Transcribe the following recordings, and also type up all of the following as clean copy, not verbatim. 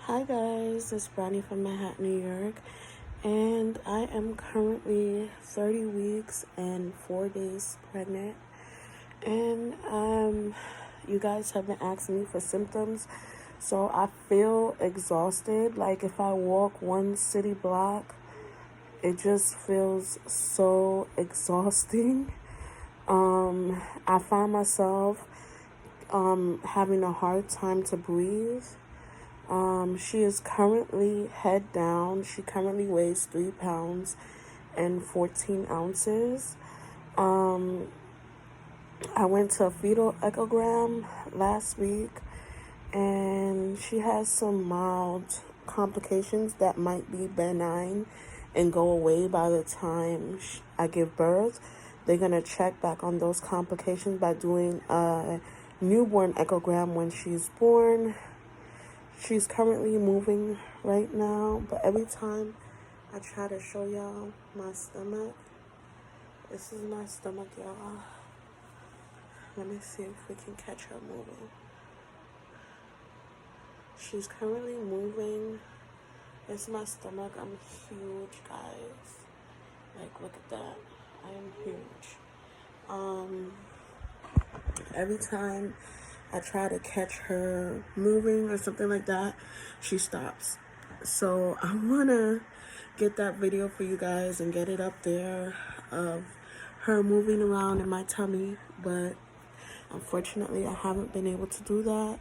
Hi guys, it's Brownie from Manhattan, New York, and I am currently 30 weeks and 4 days pregnant. And you guys have been asking me for symptoms, so I feel exhausted. Like if I walk one city block, it just feels so exhausting. I find myself having a hard time to breathe. She is currently head down. She currently weighs 3 pounds and 14 ounces. Um, I went to a fetal echogram last week, and she has some mild complications that might be benign and go away by the time I give birth. They're going to check back on those complications by doing a newborn echogram when she's born. She's currently moving right now, but every time I try to show y'all my stomach, this is my stomach, y'all. Let me see if we can catch her moving. She's currently moving. It's my stomach. I'm huge, guys. Like, look at that. I am huge. Every time I try to catch her moving or something like that, she stops. So I want to get that video for you guys and get it up there of her moving around in my tummy, but unfortunately I haven't been able to do that.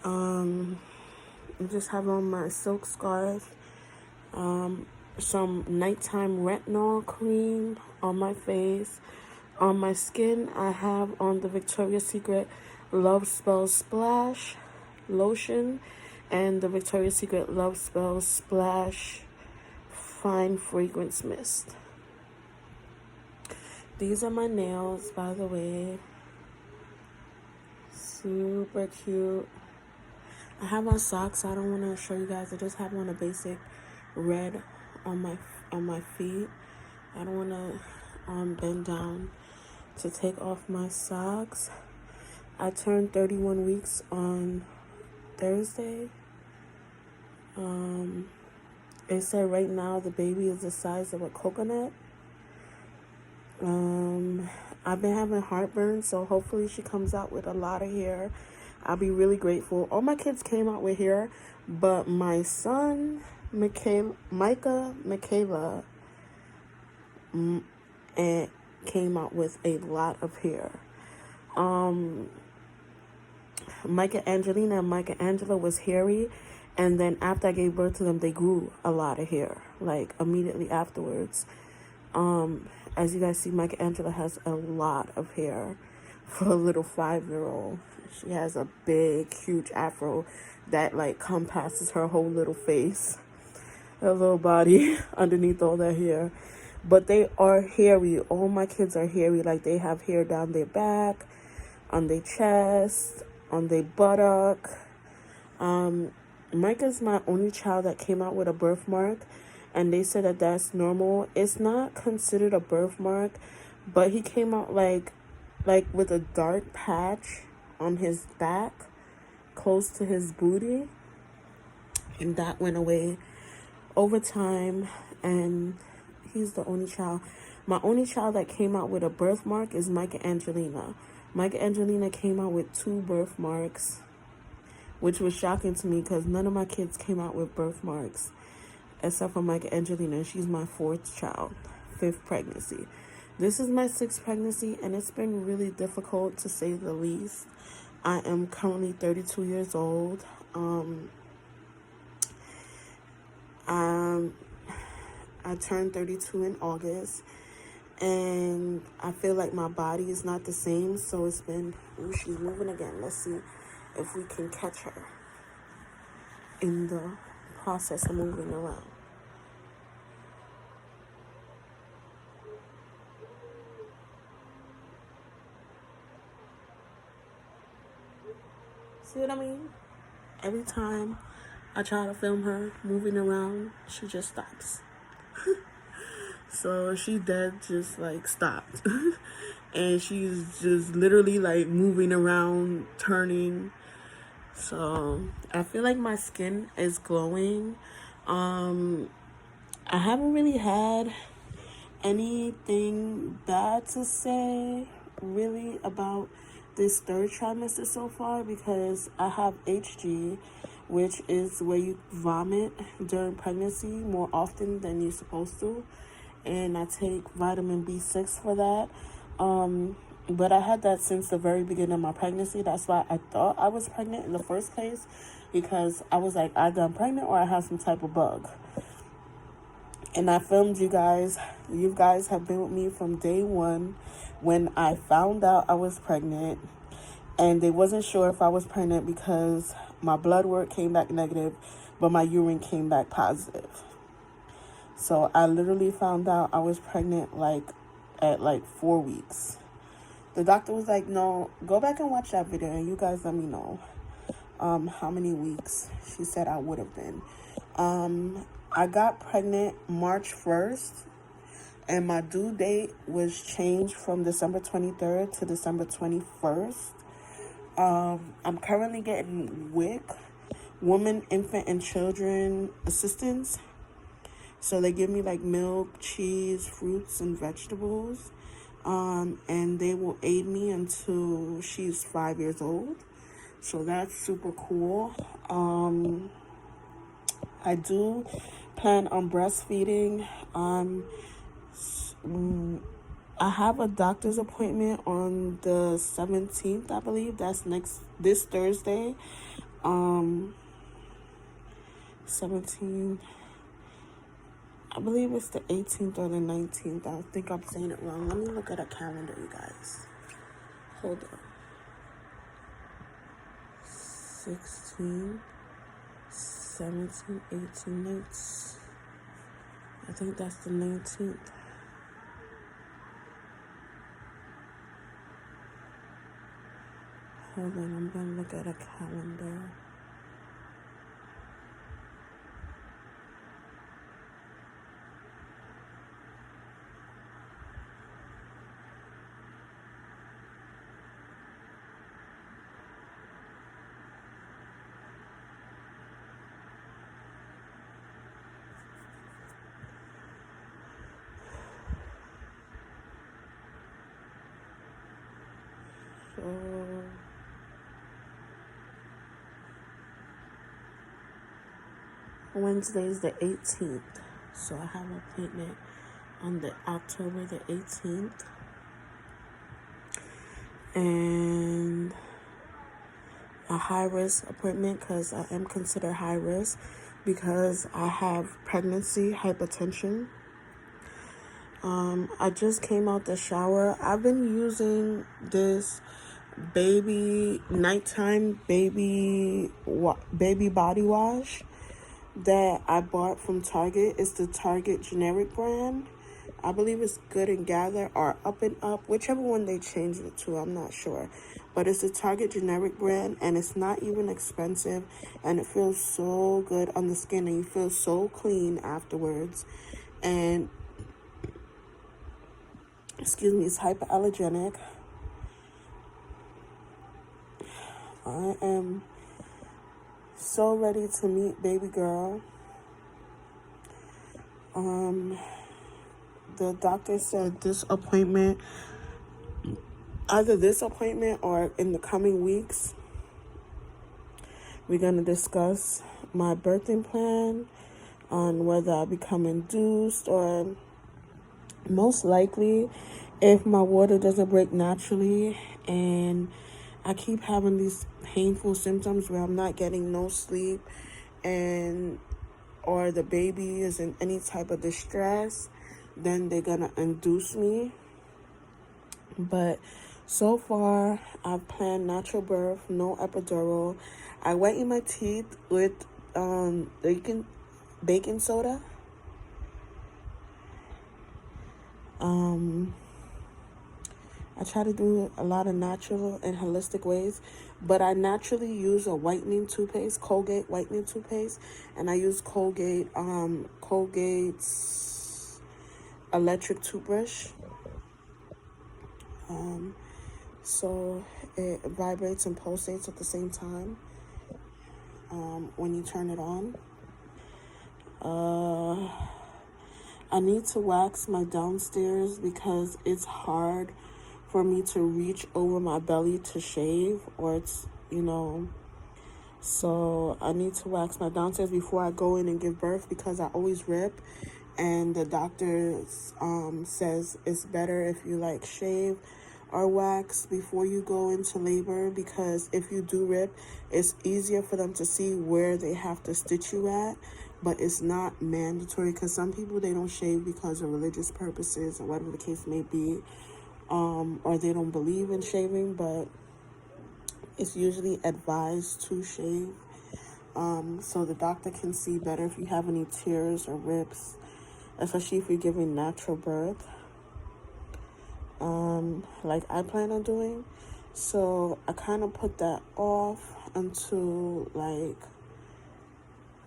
I just have on my silk scarf, some nighttime retinol cream on my face. On my skin, I have on the Victoria's Secret Love Spells Splash lotion and the Victoria's Secret Love Spells Splash Fine Fragrance Mist. These are my nails, by the way. Super cute. I have on socks. I don't want to show you guys. I just have on a basic red on my feet. I don't want to bend down to take off my socks. I turned 31 weeks on Thursday. It said right now the baby is the size of a coconut. I've been having heartburn, so hopefully she comes out with a lot of hair. I'll be really grateful. All my kids came out with hair, but my son, Micahangalee and came out with a lot of hair. Micahangalee and Micahangalee was hairy, and then after I gave birth to them, they grew a lot of hair, like immediately afterwards. As you guys see, Micahangalee has a lot of hair for a little 5-year-old. She has a big, huge afro that like compasses her whole little face, her little body underneath all that hair. But they are hairy. All my kids are hairy. Like they have hair down their back, on their chest, on their buttock. Micah's my only child that came out with a birthmark, and they said that that's normal. It's not considered a birthmark, but he came out like with a dark patch on his back, close to his booty, and that went away over time, and he's the only child. My only child that came out with a birthmark is Micahangalee. Micahangalee came out with 2 birthmarks, which was shocking to me because none of my kids came out with birthmarks except for Micahangalee. She's my 4th child, 5th pregnancy. This is my 6th pregnancy, and it's been really difficult to say the least. I am currently 32 years old. I turned 32 in August, and I feel like my body is not the same, so it's been, ooh, she's moving again. Let's see if we can catch her in the process of moving around. See what I mean? Every time I try to film her moving around, she just stops. So she dead just like stopped. And she's just literally like moving around, turning. So I feel like my skin is glowing. Um, I haven't really had anything bad to say really about this third trimester so far, because I have HG, which is where you vomit during pregnancy more often than you're supposed to, and I take vitamin B6 for that. But I had that since the very beginning of my pregnancy. That's why I thought I was pregnant in the first place, because I was like, either I'm pregnant or I have some type of bug. And I filmed you guys. You guys have been with me from day one when I found out I was pregnant. And they wasn't sure if I was pregnant because my blood work came back negative, but my urine came back positive. So I literally found out I was pregnant at 4 weeks. The doctor was like, no, go back and watch that video and you guys let me know how many weeks she said I would have been. I got pregnant March 1st, and my due date was changed from December 23rd to December 21st. I'm currently getting WIC, Women, Infant, and Children Assistance. So they give me like milk, cheese, fruits, and vegetables. And they will aid me until she's 5 years old. So that's super cool. I do plan on breastfeeding. I have a doctor's appointment on the 17th, I believe. That's this Thursday. 17, I believe it's the 18th or the 19th. I think I'm saying it wrong. Let me look at a calendar, you guys. Hold on. 16, 17, 18, 19. I think that's the 19th. Hold on, I'm gonna look at a calendar. So Wednesday is the 18th. So I have an appointment on the October the 18th. And a high risk appointment because I am considered high risk because I have pregnancy hypertension. I just came out the shower. I've been using this nighttime baby body wash that I bought from Target. It's the Target generic brand. I believe it's Good and Gather or Up and Up, whichever one they changed it to, I'm not sure. But it's the Target generic brand, and it's not even expensive, and it feels so good on the skin, and you feel so clean afterwards. And it's hypoallergenic. I am so ready to meet baby girl. The doctor said either this appointment or in the coming weeks, we're going to discuss my birthing plan on whether I become induced, or most likely if my water doesn't break naturally and I keep having these painful symptoms where I'm not getting no sleep or the baby is in any type of distress, then they're gonna induce me. But so far, I've planned natural birth, no epidural. I whiten my teeth with baking soda. I try to do a lot of natural and holistic ways, but I naturally use a whitening toothpaste, Colgate whitening toothpaste, and I use Colgate's electric toothbrush. So it vibrates and pulsates at the same time. when you turn it on. I need to wax my downstairs because it's hard for me to reach over my belly to shave, or it's, so I need to wax my downstairs before I go in and give birth because I always rip, and the doctor says it's better if you like shave or wax before you go into labor, because if you do rip, it's easier for them to see where they have to stitch you at, but it's not mandatory, because some people, they don't shave because of religious purposes or whatever the case may be, or they don't believe in shaving, but it's usually advised to shave, so the doctor can see better if you have any tears or rips, especially if you're giving natural birth, like I plan on doing. So I kind of put that off until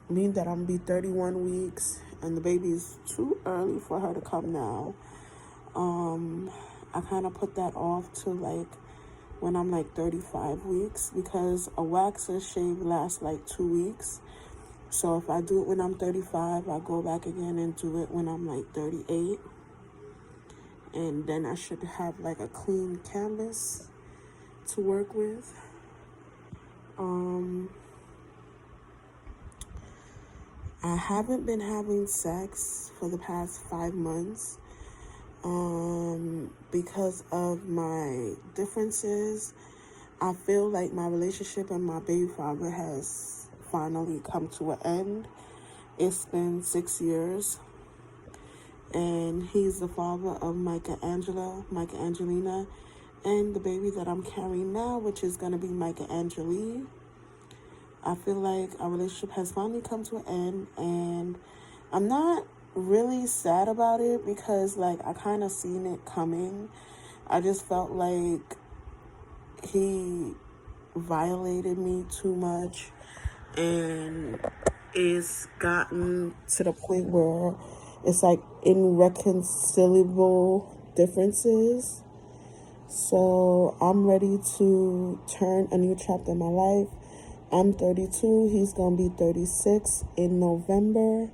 mean that I'm gonna be 31 weeks, and the baby's too early for her to come now. I kind of put that off to when I'm 35 weeks, because a wax or shave lasts 2 weeks. So if I do it when I'm 35, I go back again and do it when I'm 38. And then I should have a clean canvas to work with. I haven't been having sex for the past 5 months because of my differences. I feel like my relationship and my baby father has finally come to an end. It's been 6 years, and he's the father of Micahangelee, and the baby that I'm carrying now, which is going to be Micahangalee. I feel like our relationship has finally come to an end, and I'm not really sad about it because I kind of seen it coming. I just felt like he violated me too much, and it's gotten to the point where it's irreconcilable differences. So I'm ready to turn a new chapter in my life. I'm 32. He's going to be 36 in November.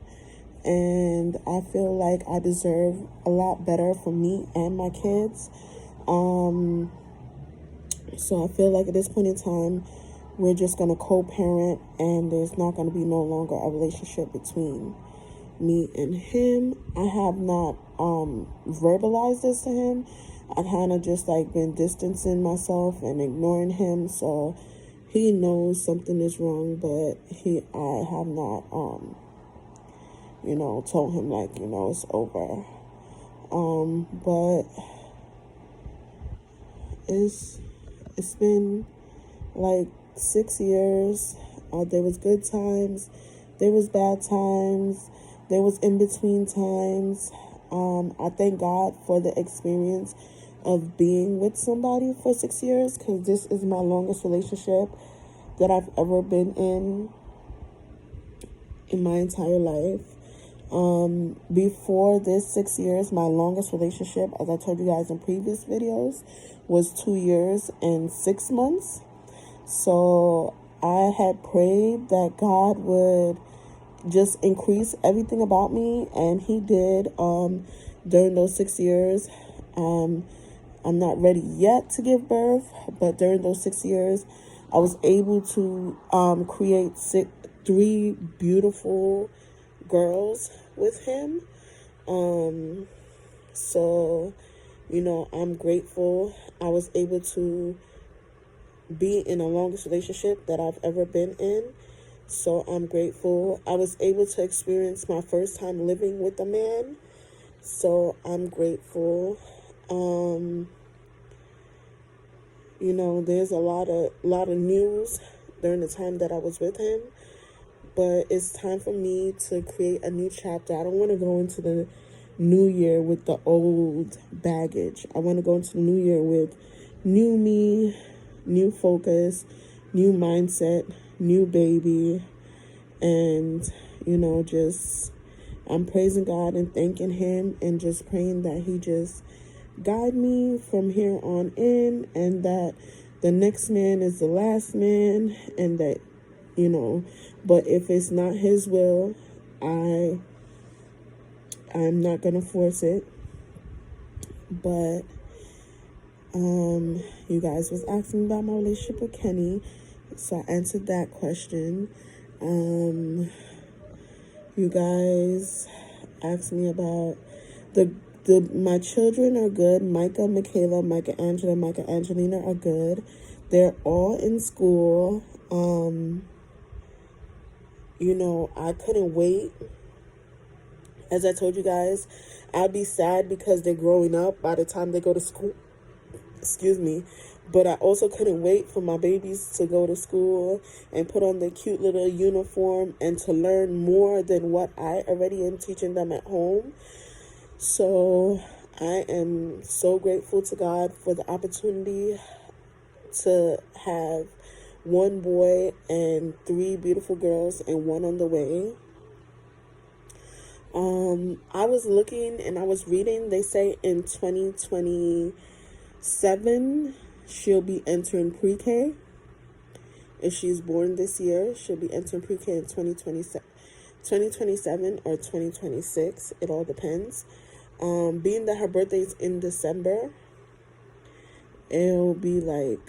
And I feel like I deserve a lot better for me and my kids. So I feel like at this point in time, we're just going to co-parent, and there's not going to be no longer a relationship between me and him. I have not verbalized this to him. I kind of just been distancing myself and ignoring him, so he knows something is wrong, but I have not told him it's over. But it's been 6 years. There was good times, there was bad times, there was in between times. I thank God for the experience of being with somebody for 6 years, because this is my longest relationship that I've ever been in my entire life. Before this 6 years, my longest relationship, as I told you guys in previous videos, was 2 years and 6 months. So I had prayed that God would just increase everything about me, and he did. During those 6 years, I'm not ready yet to give birth, but during those 6 years, I was able to create 3 beautiful girls with him. So I'm grateful. I was able to be in the longest relationship that I've ever been in. So I'm grateful. I was able to experience my first time living with a man. So I'm grateful. There's a lot of news during the time that I was with him, but it's time for me to create a new chapter. I don't want to go into the new year with the old baggage. I want to go into the new year with new me, new focus, new mindset, new baby, and I'm praising God and thanking him, and just praying that he just guide me from here on in, and that the next man is the last man, and that But if it's not his will, I'm not gonna force it. But you guys was asking about my relationship with Kenny, so I answered that question. You guys asked me about my children are good. Micah, Michaela, Micah Angela, Micah Angelina are good. They're all in school. I couldn't wait. As I told you guys, I'll be sad because they're growing up by the time they go to school. Excuse me. But I also couldn't wait for my babies to go to school and put on their cute little uniform and to learn more than what I already am teaching them at home. So I am so grateful to God for the opportunity to have one boy and 3 beautiful girls and one on the way. I was looking and I was reading, they say in 2027 she'll be entering pre-K. If she's born this year, she'll be entering pre-K in 2027 or 2026. It all depends. Being that her birthday is in December, it'll be like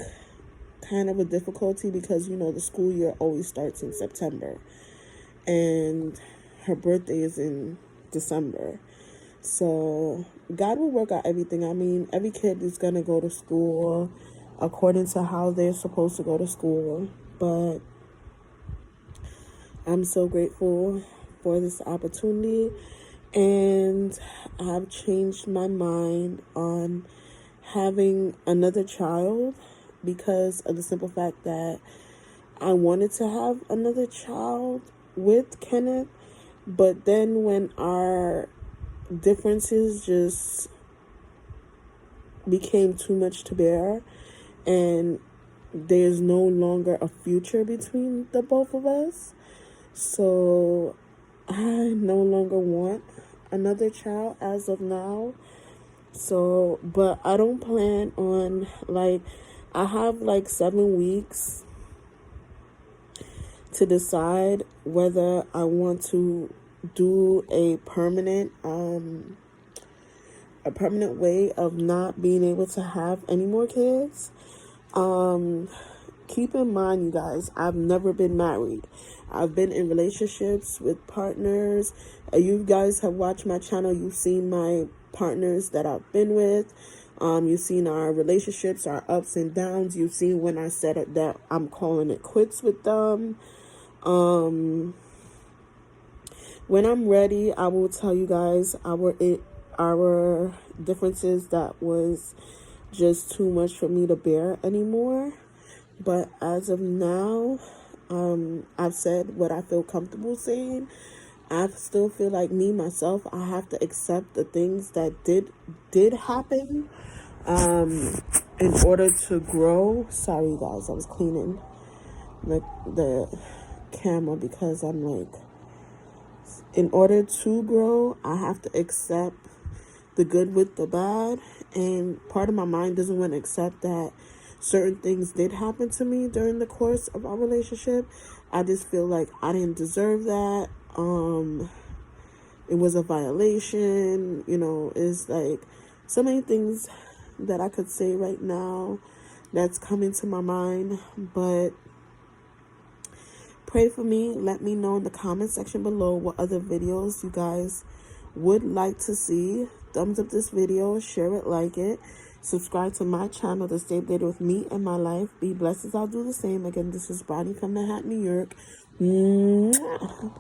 kind of a difficulty because the school year always starts in September and her birthday is in December. So God will work out everything. I mean, every kid is gonna go to school according to how they're supposed to go to school. But I'm so grateful for this opportunity, and I've changed my mind on having another child because of the simple fact that I wanted to have another child with Kenneth, but then when our differences just became too much to bear and there's no longer a future between the both of us, so I no longer want another child as of now. So, but I don't plan on, I have 7 weeks to decide whether I want to do a permanent way of not being able to have any more kids. Keep in mind, you guys, I've never been married. I've been in relationships with partners. You guys have watched my channel. You've seen my partners that I've been with. You've seen our relationships, our ups and downs. You've seen when I said that I'm calling it quits with them. When I'm ready, I will tell you guys our differences that was just too much for me to bear anymore. But as of now, I've said what I feel comfortable saying. I still feel like myself, I have to accept the things that did happen in order to grow. Sorry guys, I was cleaning the camera because I'm in order to grow, I have to accept the good with the bad, and part of my mind doesn't want to accept that certain things did happen to me during the course of our relationship. I just feel like I didn't deserve that. It was a violation, it's so many things that I could say right now that's coming to my mind. But pray for me. Let me know in the comment section below what other videos you guys would like to see. Thumbs up this video, share it, like it. Subscribe to my channel to stay updated with me and my life. Be blessed as I'll do the same. Again, this is Brownie from Manhattan, New York. Mwah.